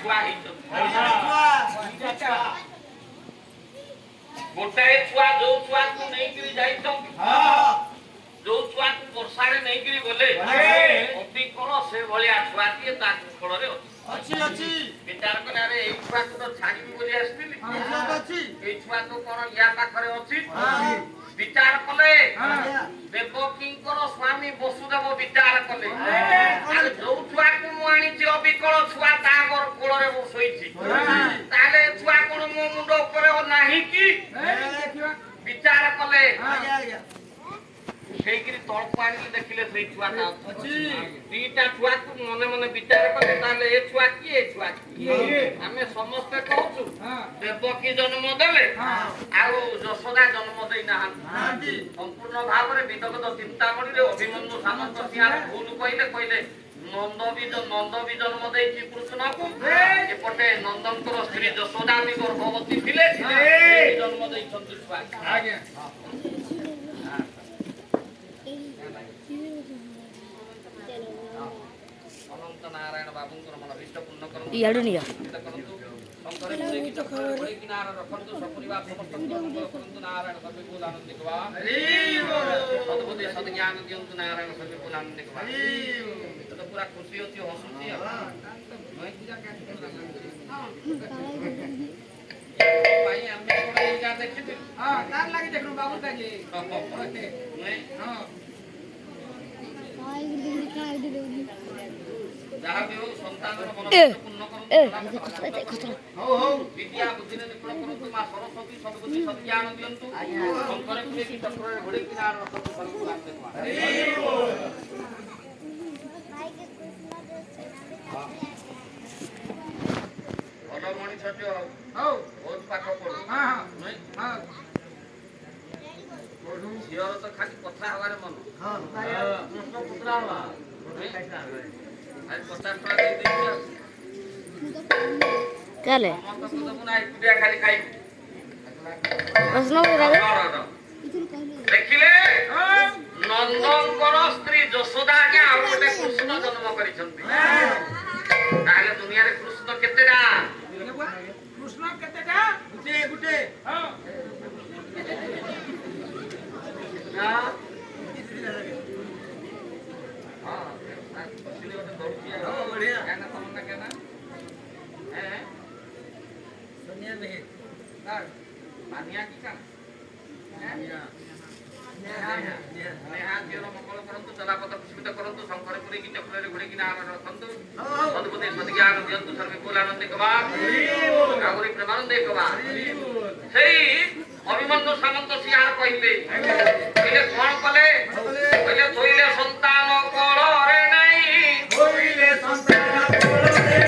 ଛୁଆ ହେଇଛନ୍ତି ଗୋଟାଏ ଛୁଆ ଯୋଉ ଛୁଆକୁ ନେଇକିରି ଯାଇଛନ୍ତି ଯୋଉ ଛୁଆକୁ ବର୍ଷାରେ ନେଇକିରି ଗଲେ ଅତି କଣ ସେ ଭଳିଆ ଛୁଆଟିଏ ତା ଫଳରେ ଅଛି ବିଚାର କଲେ ଆରେ ଏଇ ଛୁଆକୁ ତ ଛାଡ଼ିବି ବୋଲି ଆସିଥିଲି ଏଇ ଛୁଆ ତ କଣ ୟା ପାଖରେ ଅଛି ବିଚାର କଲେ ଦେବକୀଙ୍କର ସ୍ୱାମୀ ବସୁଦେବ ବିଚାର କଲେ ଯୋଉ ଛୁଆକୁ ମୁଁ ଆଣିଛି ଅବିକଳ ଛୁଆ ତାଙ୍କର କୋଳରେ ମୁଁ ଶୋଇଛି ତାହେଲେ ଛୁଆ କଣ ମୋ ମୁଣ୍ଡ ଉପରେ ନାହିଁ କି ବିଚାର କଲେ ସେଇକିରି ତଳକୁ ଆଣିକି ଦେଖିଲେ ସେଇ ଛୁଆଟା ଅଛି ଦିଟା ଛୁଆକୁ ମନେ ମନେ ବିଚାର କଲେ ତାହେଲେ ଏ ଛୁଆ କି ଏ ଛୁଆ ଆମେ ସମସ୍ତେ କହୁଛୁ ଦେବକୀ ଜନ୍ମ ଦେଲେ ଆଉ ଯଶୋଦା ଜନ୍ମ ଦେଇନାହାନ୍ତି ସମ୍ପୂର୍ଣ୍ଣ ଭାବରେ ବିଦଗତ ଚିନ୍ତାମଣିରେ ଅଭିମନ୍ୟୁ ସାମନ୍ତ ସିଂହାର ଭୁଲ କହିଲେ ନନ୍ଦ ବି ଜନ୍ମ ଦେଇଛି କୃଷ୍ଣକୁ ଏପଟେ ନନ୍ଦଙ୍କର ସ୍ତ୍ରୀ ଯଶୋଦା ବି ଗର୍ଭବତୀ ଥିଲେ ଜନ୍ମ ଦେଇଛନ୍ତି ଛୁଆ ଅନନ୍ତ ନାରାୟଣ ବାବୁଙ୍କର ମନ ବିଷ୍ଟ ପୂର୍ଣ୍ଣ କରନ୍ତୁ ରଖନ୍ତୁ ସପରିବାର ସମସ୍ତଙ୍କୁ ମଙ୍ଗଳ କରନ୍ତୁ ନାରାୟଣ ସର୍ବେକୁଲ ଆନନ୍ଦିକ ସଦ୍ବୁଦ୍ଧି ସଦ୍ଜ୍ଞାନ ଦିଅନ୍ତୁ ନାରାୟଣ ସର୍ବେକୁଲ ଆନନ୍ଦିକ ତ ପୁରା ଖୁସି ଅଛି ହସୁଛି ଭାଇ ଆମେ କଣ ଏଇଟା ଦେଖିଥିଲୁ ତାର ଲାଗି ଦେଖୁ ବାବୁ ତାକି ଯାହା ବି ହଉ ସନ୍ତାନର ମନ ପୂର୍ଣ୍ଣ କରନ୍ତୁ ହଉ ବିଦ୍ୟା ବୁଦ୍ଧିରେ ନିପୁଣ କରନ୍ତୁ ମା ସରସ୍ୱତୀ ସଦ୍ବୁଦ୍ଧି ସଦ୍ଜ୍ଞାନ ଦିଅନ୍ତୁ ଶଙ୍କରେ ପୁରେକି ଚକ୍ରରେ ଘୋଡ଼େଇକି ରଖନ୍ତୁ ସର୍ବ ଭଲ ମଣିଷଟି ହଉ ବହୁତ ପାଠ ପଢୁ ଝିଅର ତ ଖାଲି କଥା ହବାରେ ମନ ପୁତ୍ରା ହବା 50 ଟଙ୍କା ଦେଇଦେଇଛି ଚାଲେ ଖାଲି ଖାଇବୁ ଦେଖିଲେ ନନ୍ଦଙ୍କର ସ୍ତ୍ରୀ ଯଶୋଦାକେ ଆଉ ଗୋଟେ କୃଷ୍ଣ ଜନ୍ମ କରିଛନ୍ତି ତାହେଲେ ଦୁନିଆରେ କୃଷ୍ଣ କେତେଟା ଗୋଟେ ମାନିଆ କି କାଣା ମଙ୍ଗଳ କରନ୍ତୁ ଚଲାପଥ ପୁଷ୍ପିତ କରନ୍ତୁ ଶଙ୍ଖରେ ପୁରେଇକି ଚକ୍ରରେ ଘୋଡ଼େଇକି ନାମ ରଖନ୍ତୁ ସଦ୍ବୁଦ୍ଧି ସଦ୍ଜ୍ଞାନ ଦିଅନ୍ତୁ ସର୍ବେକୁଲ ଆନନ୍ଦିକ ଆହୁରି ପ୍ରେମାନନ୍ଦିକ ସେଇ ଅଭିମନ୍ୟୁ ସାମନ୍ତ ସିଂହାର କହିଲେ କଣ କଲେ କହିଲେ ଥୋଇଲେ ସନ୍ତାନ କୋଳରେ ନାହିଁ ଥୋଇଲେ ସନ୍ତାନ କୋଳରେ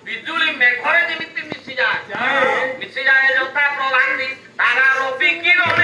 ବିଜୁଳି ମେଘରେ ଯେମିତି ମିଶିଯାଏ ଯଥା ପ୍ରଭାତି ତାରା ରବି କିରଣ